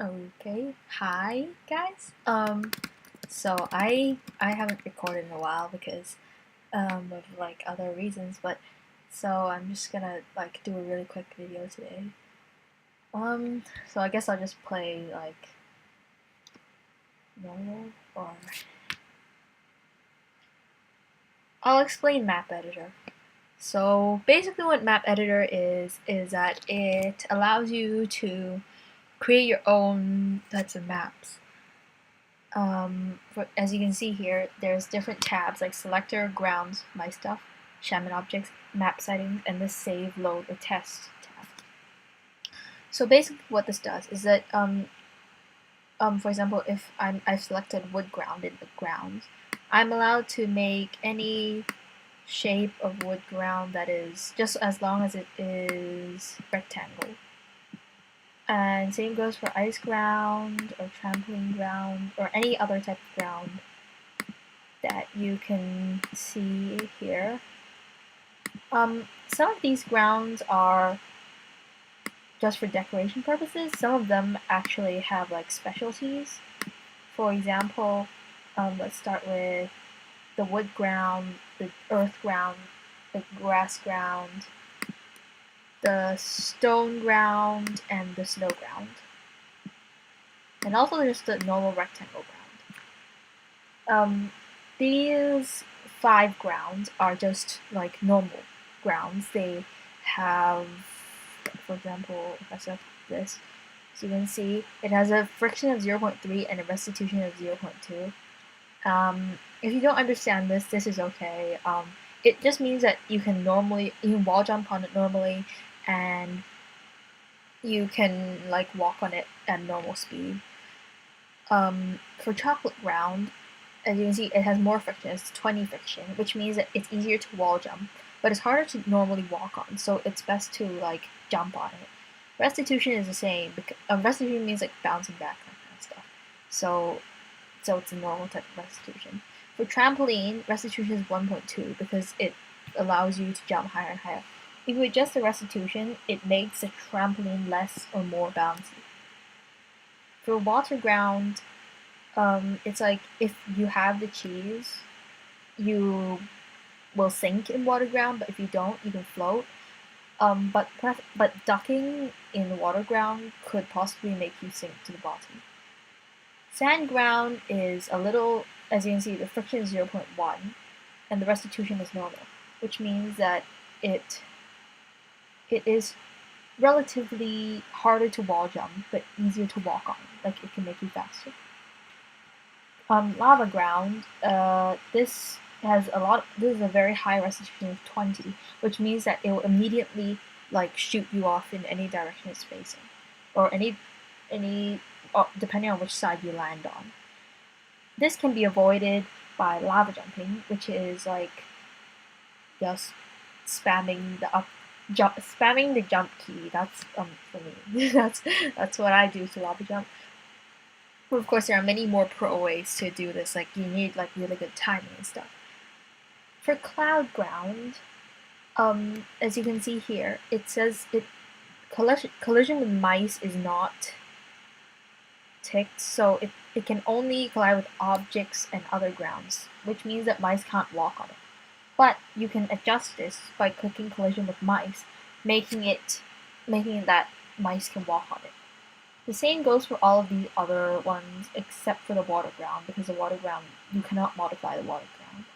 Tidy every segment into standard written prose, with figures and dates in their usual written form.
Okay, hi guys. So I haven't recorded in a while because of like other reasons, but so I'm just gonna like do a really quick video today. So I guess I'll just play like normal, or I'll explain map editor. So basically what map editor is that it allows you to create your own types of maps. As you can see here, there's different tabs like selector, grounds, my stuff, shaman objects, map settings, and the save, load, or test tab. So basically what this does is that, for example, if I've selected wood ground in the grounds, I'm allowed to make any shape of wood ground that is just as long as it is rectangle. And same goes for ice ground or trampoline ground or any other type of ground that you can see here. Some of these grounds are just for decoration purposes. Some of them actually have like specialties. For example, let's start with the wood ground, the earth ground, the grass ground, the stone ground, and the snow ground. And also there's the normal rectangle ground. These 5 grounds are just like normal grounds. They have, for example, if I select this, so you can see it has a friction of 0.3 and a restitution of 0.2. If you don't understand this, this is okay. It just means that you can wall jump on it normally, and you can like walk on it at normal speed. For chocolate ground, as you can see, it has more friction. It's 20 friction, which means that it's easier to wall jump, but it's harder to normally walk on, so it's best to like jump on it. Restitution is the same, because restitution means like bouncing back, that kind of stuff. So it's a normal type of restitution. For trampoline, restitution is 1.2 because it allows you to jump higher and higher. If you adjust the restitution, it makes the trampoline less or more bouncy. For water ground, it's like if you have the cheese, you will sink in water ground, but if you don't, you can float. But ducking in the water ground could possibly make you sink to the bottom. Sand ground is a little, as you can see, the friction is 0.1, and the restitution is normal, which means that it is relatively harder to wall jump, but easier to walk on. Like it can make you faster. Lava ground. This has a lot. This is a very high restitution of 20, which means that it will immediately like shoot you off in any direction it's facing, or any depending on which side you land on. This can be avoided by lava jumping, which is like just spamming the jump key. That's for me. that's what I do to lava jump. But of course, there are many more pro ways to do this. Like you need like really good timing and stuff. For cloud ground, as you can see here, it says collision with mice is not ticked, so it can only collide with objects and other grounds, which means that mice can't walk on it. But you can adjust this by clicking collision with mice, making it that mice can walk on it. The same goes for all of these other ones except for the water ground, because the water ground, you cannot modify the water ground.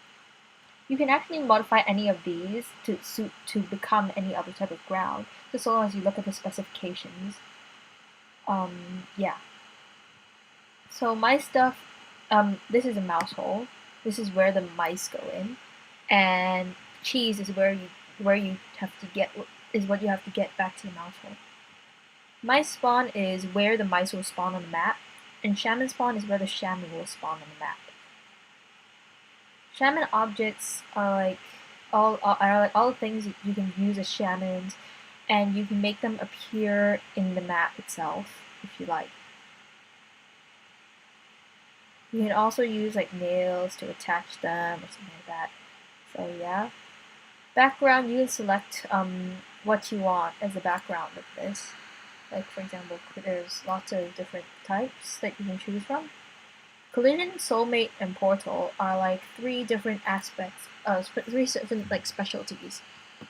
You can actually modify any of these to become any other type of ground, just so long as you look at the specifications. Yeah. So my stuff, this is a mouse hole. This is where the mice go in, and cheese is where you have to get what you have to get back to the mouse hole. Mice spawn is where the mice will spawn on the map, and shaman spawn is where the shaman will spawn on the map. Shaman objects are like all the things you can use as shamans, and you can make them appear in the map itself if you like. You can also use like nails to attach them or something like that. So yeah. Background, you can select what you want as the background of this. Like for example, there's lots of different types that you can choose from. Collision, Soulmate, and Portal are like three different aspects, three different like specialties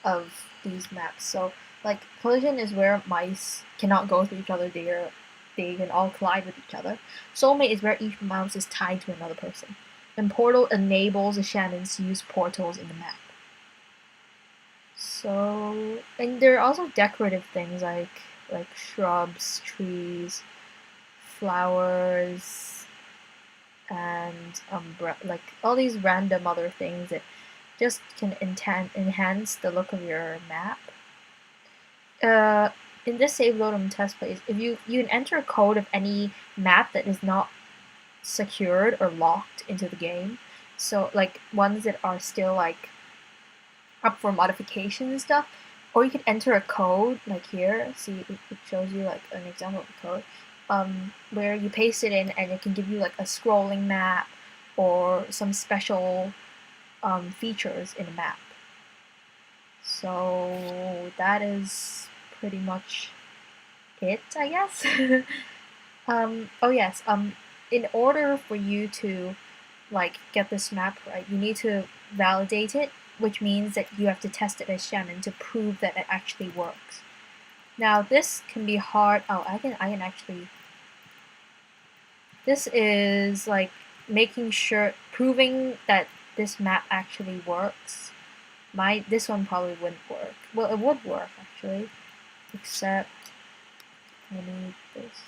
of these maps. So like Collision is where mice cannot go through each other; they can all collide with each other. Soulmate is where each mouse is tied to another person, and Portal enables the Shannons to use portals in the map. So, and there are also decorative things like shrubs, trees, flowers, and like all these random other things that just can enhance the look of your map. In this save load and test place, if you can enter a code of any map that is not secured or locked into the game. So like ones that are still like up for modification and stuff, or you could enter a code like here. See, it shows you like an example of the code, where you paste it in and it can give you like a scrolling map or some special features in a map. So that is pretty much it, I guess. Oh yes, in order for you to like get this map right, you need to validate it, which means that you have to test it as Shannon to prove that it actually works. Now this can be hard. Oh, I can actually. This is like making sure, proving that this map actually works. This one probably wouldn't work. Well, it would work actually, except I need this.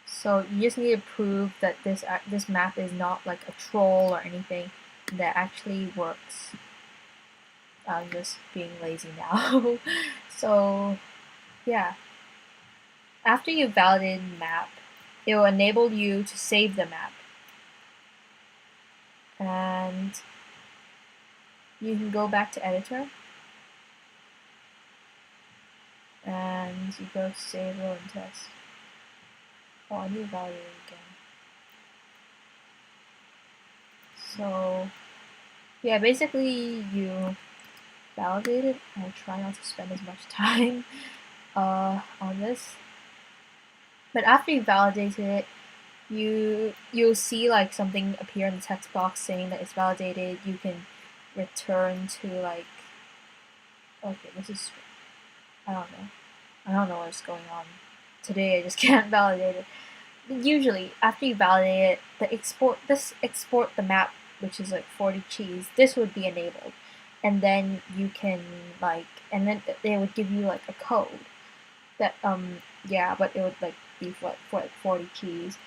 So you just need to prove that this map is not like a troll or anything, that actually works. I'm just being lazy now. So yeah, after you validate the map, it will enable you to save the map, and you can go back to editor and you go to save load and test. Oh, I need to validate it again. So yeah, basically you validate it. I try not to spend as much time on this. But after you validated it, you'll see like something appear in the text box saying that it's validated. You can return to like, okay, this is, I don't know what's going on today. I just can't validate it. Usually after you validate it, export the map, which is like 40 cheese, this would be enabled, and then you can like, and then they would give you like a code that yeah, but it would like be for like 40 keys.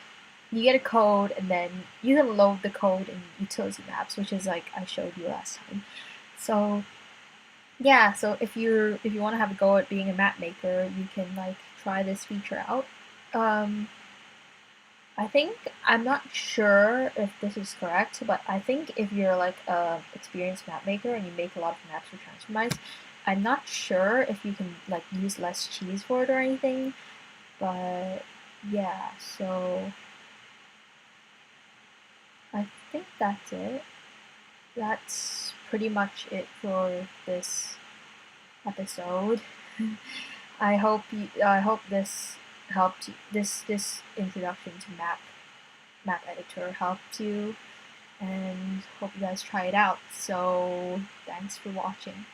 You get a code, and then you can load the code in utility maps, which is like I showed you last time. So yeah, so if you want to have a go at being a map maker, you can like try this feature out. I think, I'm not sure if this is correct, but I think if you're like a experienced map maker and you make a lot of maps for Transformize, I'm not sure if you can like use less cheese for it or anything, but yeah, so I think that's it. That's pretty much it for this episode. I hope this helped you, this introduction to map editor helped you, and hope you guys try it out. So thanks for watching.